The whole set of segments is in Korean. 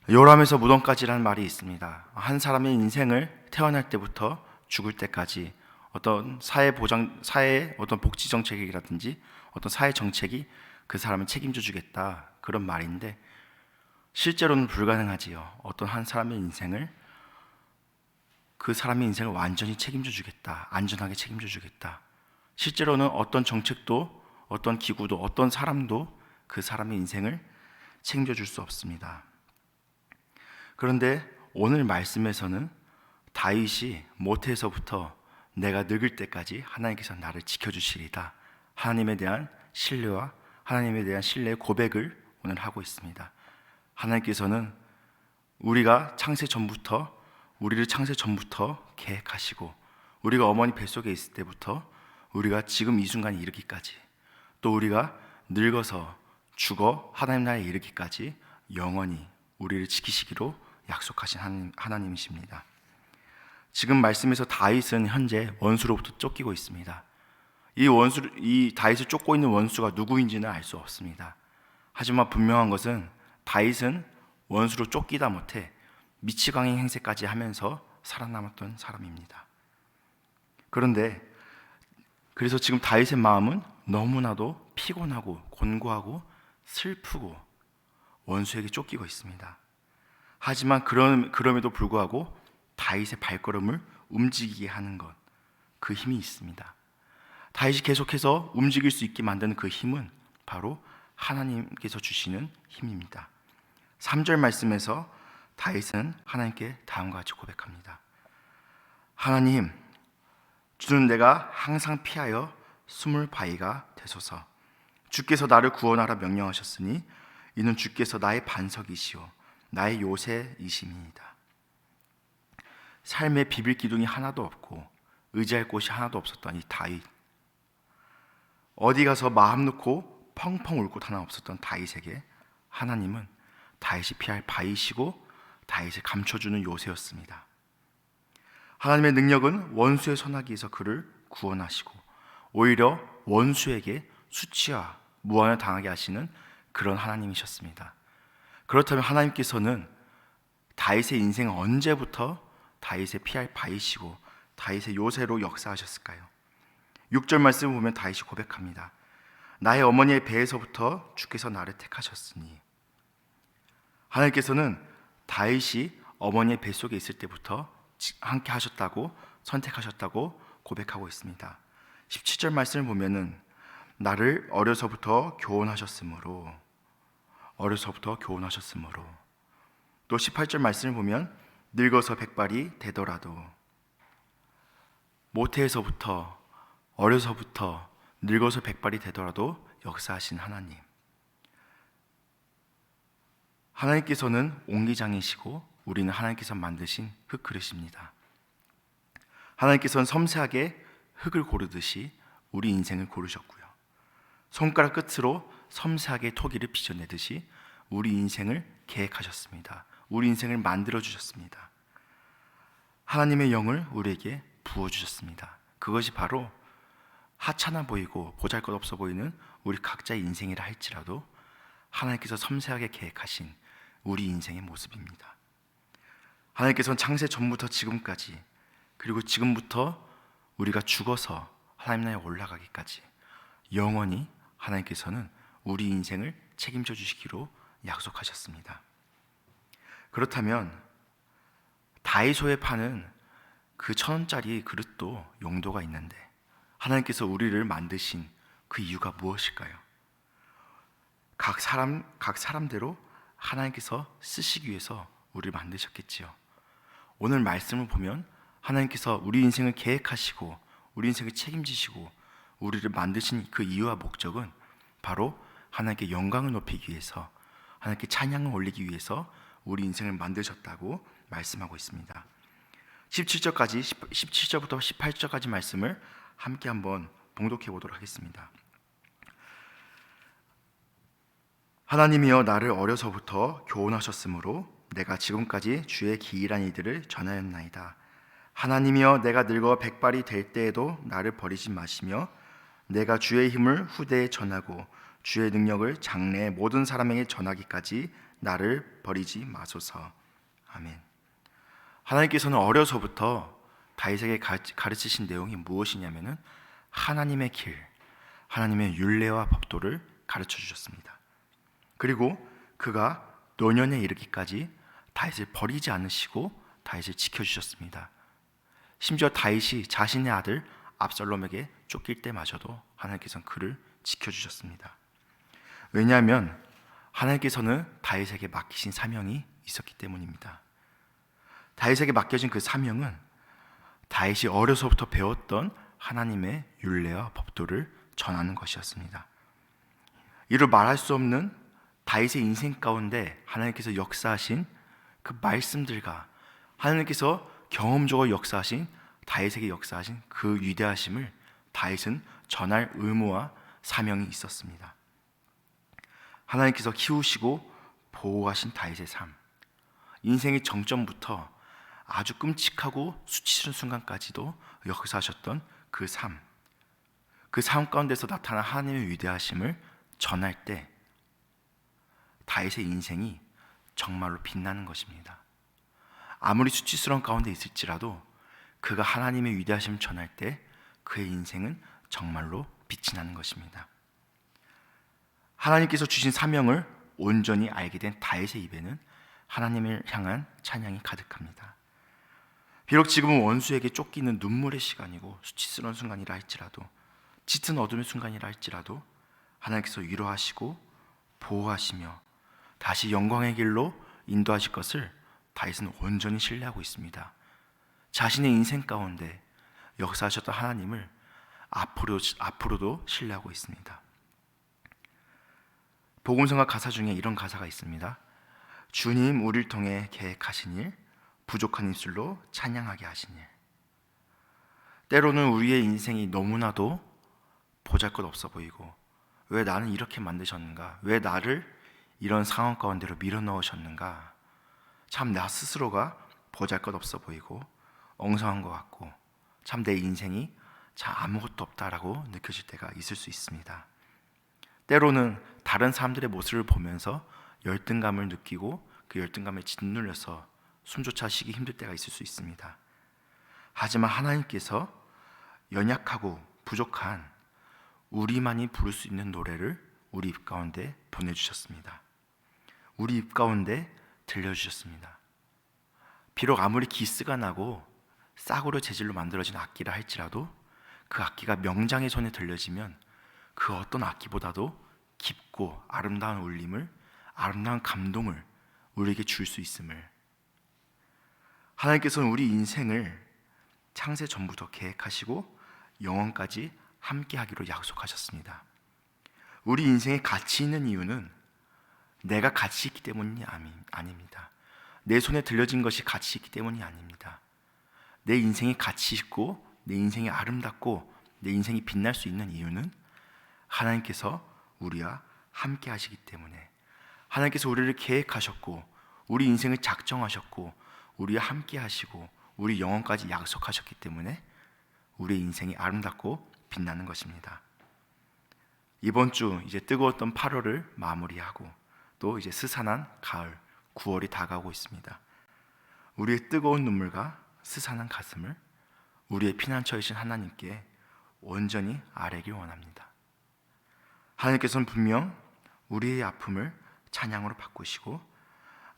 요람에서 무덤까지라는 말이 있습니다. 한 사람의 인생을 태어날 때부터 죽을 때까지 어떤 사회 어떤 복지 정책이라든지 어떤 사회 정책이 그 사람을 책임져 주겠다, 그런 말인데 실제로는 불가능하지요. 어떤 한 사람의 인생을, 그 사람의 인생을 완전히 책임져 주겠다, 안전하게 책임져 주겠다, 실제로는 어떤 정책도, 어떤 기구도, 어떤 사람도 그 사람의 인생을 책임져 줄 수 없습니다. 그런데 오늘 말씀에서는 다윗이 모태에서부터 내가 늙을 때까지 하나님께서 나를 지켜주시리다, 하나님에 대한 신뢰와 하나님에 대한 신뢰의 고백을 오늘 하고 있습니다. 하나님께서는 우리를 창세 전부터 계획하시고, 우리가 어머니 뱃속에 있을 때부터 우리가 지금 이 순간에 이르기까지, 또 우리가 늙어서 죽어 하나님 나라에 이르기까지 영원히 우리를 지키시기로 약속하신 하나님이십니다. 지금 말씀에서 다윗은 현재 원수로부터 쫓기고 있습니다. 이 다윗을 쫓고 있는 원수가 누구인지는 알 수 없습니다. 하지만 분명한 것은 다윗은 원수로 쫓기다 못해 미치광이 행세까지 하면서 살아남았던 사람입니다. 그래서 지금 다윗의 마음은 너무나도 피곤하고 곤고하고 슬프고 원수에게 쫓기고 있습니다. 하지만 그럼에도 불구하고 다윗의 발걸음을 움직이게 하는 것, 그 힘이 있습니다. 다윗이 계속해서 움직일 수 있게 만드는 그 힘은 바로 하나님께서 주시는 힘입니다. 3절 말씀에서 다윗은 하나님께 다음과 같이 고백합니다. 하나님, 주는 내가 항상 피하여 숨을 바위가 되소서. 주께서 나를 구원하라 명령하셨으니 이는 주께서 나의 반석이시오 나의 요새이심이니이다. 삶에 비빌 기둥이 하나도 없고 의지할 곳이 하나도 없었던 이 다윗, 어디 가서 마음 놓고 펑펑 울 곳 하나 없었던 다윗에게 하나님은 다윗이 피할 바위시고 다윗을 감춰주는 요새였습니다. 하나님의 능력은 원수의 손아귀에서 그를 구원하시고 오히려 원수에게 수치와 무한을 당하게 하시는 그런 하나님이셨습니다. 그렇다면 하나님께서는 다윗의 인생 언제부터 다윗의 피할 바위시고 다윗의 요새로 역사하셨을까요? 6절 말씀을 보면 다윗이 고백합니다. 나의 어머니의 배에서부터 주께서 나를 택하셨으니. 하나님께서는 다윗이 어머니의 뱃속에 있을 때부터 함께 하셨다고, 선택하셨다고 고백하고 있습니다. 17절 말씀을 보면은 나를 어려서부터 교훈하셨으므로, 또 18절 말씀을 보면 늙어서 백발이 되더라도, 모태에서부터, 어려서부터 늙어서 백발이 되더라도 역사하신 하나님. 하나님께서는 옹기장이시고 우리는 하나님께서 만드신 흙 그릇입니다. 하나님께서는 섬세하게 흙을 고르듯이 우리 인생을 고르셨고요, 손가락 끝으로 섬세하게 토기를 빚어내듯이 우리 인생을 계획하셨습니다. 우리 인생을 만들어 주셨습니다. 하나님의 영을 우리에게 부어주셨습니다. 그것이 바로 하찮아 보이고 보잘것없어 보이는 우리 각자의 인생이라 할지라도 하나님께서 섬세하게 계획하신 우리 인생의 모습입니다. 하나님께서는 창세 전부터 지금까지, 그리고 지금부터 우리가 죽어서 하나님 나라에 올라가기까지 영원히 하나님께서는 우리 인생을 책임져 주시기로 약속하셨습니다. 그렇다면 다이소에 파는 그 1,000원짜리 그릇도 용도가 있는데 하나님께서 우리를 만드신 그 이유가 무엇일까요? 각 사람대로 하나님께서 쓰시기 위해서 우리를 만드셨겠지요. 오늘 말씀을 보면 하나님께서 우리 인생을 계획하시고 우리 인생을 책임지시고 우리를 만드신 그 이유와 목적은 바로 하나님께 영광을 높이기 위해서, 하나님께 찬양을 올리기 위해서 우리 인생을 만드셨다고 말씀하고 있습니다. 17절부터 18절까지 말씀을 함께 한번 봉독해 보도록 하겠습니다. 하나님이여 나를 어려서부터 교훈하셨으므로 내가 지금까지 주의 기이한 일들을 전하였나이다. 하나님이여 내가 늙어 백발이 될 때에도 나를 버리지 마시며 내가 주의 힘을 후대에 전하고 주의 능력을 장래의 모든 사람에게 전하기까지 나를 버리지 마소서. 아멘. 하나님께서는 어려서부터 다윗에게 가르치신 내용이 무엇이냐면은 하나님의 길, 하나님의 율례와 법도를 가르쳐 주셨습니다. 그리고 그가 노년에 이르기까지 다윗을 버리지 않으시고 다윗을 지켜주셨습니다. 심지어 다윗이 자신의 아들 압살롬에게 쫓길 때마저도 하나님께서는 그를 지켜주셨습니다. 왜냐하면 하나님께서는 다윗에게 맡기신 사명이 있었기 때문입니다. 다윗에게 맡겨진 그 사명은 다윗이 어려서부터 배웠던 하나님의 율례와 법도를 전하는 것이었습니다. 이를 말할 수 없는 다윗의 인생 가운데 하나님께서 역사하신 그 말씀들과 하나님께서 경험적으로 역사하신 다윗에게 역사하신 그 위대하심을 다윗은 전할 의무와 사명이 있었습니다. 하나님께서 키우시고 보호하신 다윗의 삶, 인생의 정점부터 아주 끔찍하고 수치스러운 순간까지도 역사하셨던 그 삶, 그 삶 가운데서 나타난 하나님의 위대하심을 전할 때 다윗의 인생이 정말로 빛나는 것입니다. 아무리 수치스러운 가운데 있을지라도 그가 하나님의 위대하심을 전할 때 그의 인생은 정말로 빛이 나는 것입니다. 하나님께서 주신 사명을 온전히 알게 된 다윗의 입에는 하나님을 향한 찬양이 가득합니다. 비록 지금은 원수에게 쫓기는 눈물의 시간이고 수치스러운 순간이라 할지라도, 짙은 어둠의 순간이라 할지라도 하나님께서 위로하시고 보호하시며 다시 영광의 길로 인도하실 것을 다윗은 온전히 신뢰하고 있습니다. 자신의 인생 가운데 역사하셨던 하나님을 앞으로도 신뢰하고 있습니다. 복음성가 가사 중에 이런 가사가 있습니다. 주님 우리를 통해 계획하신 일, 부족한 입술로 찬양하게 하신 일. 때로는 우리의 인생이 너무나도 보잘것없어 보이고, 왜 나는 이렇게 만드셨는가? 왜 나를 이런 상황 가운데로 밀어넣으셨는가? 참 나 스스로가 보잘것없어 보이고 엉성한 것 같고 참 내 인생이 참 아무것도 없다라고 느껴질 때가 있을 수 있습니다. 때로는 다른 사람들의 모습을 보면서 열등감을 느끼고 그 열등감에 짓눌려서 숨조차 쉬기 힘들 때가 있을 수 있습니다. 하지만 하나님께서 연약하고 부족한 우리만이 부를 수 있는 노래를 우리 입 가운데 보내주셨습니다. 우리 입 가운데 들려주셨습니다. 비록 아무리 기스가 나고 싸구려 재질로 만들어진 악기라 할지라도 그 악기가 명장의 손에 들려지면 그 어떤 악기보다도 깊고 아름다운 울림을, 아름다운 감동을 우리에게 줄 수 있음을, 하나님께서는 우리 인생을 창세 전부터 계획하시고 영원까지 함께 하기로 약속하셨습니다. 우리 인생에 가치 있는 이유는 내가 가치 있기 때문이 아닙니다. 내 손에 들려진 것이 가치 있기 때문이 아닙니다. 내 인생이 가치 있고 내 인생이 아름답고 내 인생이 빛날 수 있는 이유는 하나님께서 우리와 함께 하시기 때문에, 하나님께서 우리를 계획하셨고 우리 인생을 작정하셨고 우리와 함께 하시고 우리 영혼까지 약속하셨기 때문에 우리의 인생이 아름답고 빛나는 것입니다. 이번 주 이제 뜨거웠던 8월을 마무리하고 또 이제 스산한 가을 9월이 다가오고 있습니다. 우리의 뜨거운 눈물과 스산한 가슴을 우리의 피난처이신 하나님께 온전히 아뢰길 원합니다. 하나님께서는 분명 우리의 아픔을 찬양으로 바꾸시고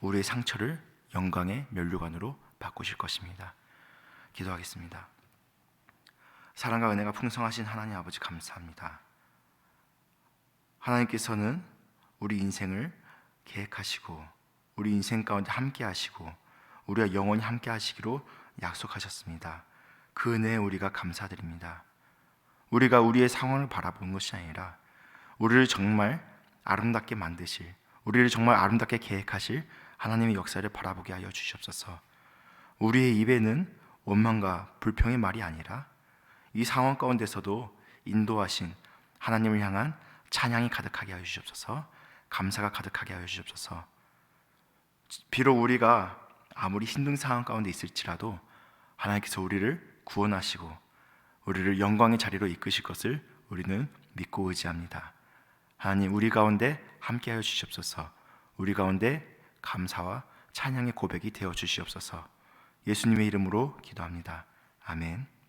우리의 상처를 영광의 면류관으로 바꾸실 것입니다. 기도하겠습니다. 사랑과 은혜가 풍성하신 하나님 아버지 감사합니다. 하나님께서는 우리 인생을 계획하시고 우리 인생 가운데 함께 하시고 우리와 영원히 함께 하시기로 약속하셨습니다. 그 은혜에 우리가 감사드립니다. 우리가 우리의 상황을 바라보는 것이 아니라 우리를 정말 아름답게 만드실, 우리를 정말 아름답게 계획하실 하나님의 역사를 바라보게 하여 주시옵소서. 우리의 입에는 원망과 불평의 말이 아니라 이 상황 가운데서도 인도하신 하나님을 향한 찬양이 가득하게 하여 주시옵소서. 감사가 가득하게 하여 주시옵소서. 비록 우리가 아무리 힘든 상황 가운데 있을지라도 하나님께서 우리를 구원하시고 우리를 영광의 자리로 이끄실 것을 우리는 믿고 의지합니다. 하나님, 우리 가운데 함께하여 주시옵소서. 우리 가운데 감사와 찬양의 고백이 되어 주시옵소서. 예수님의 이름으로 기도합니다. 아멘.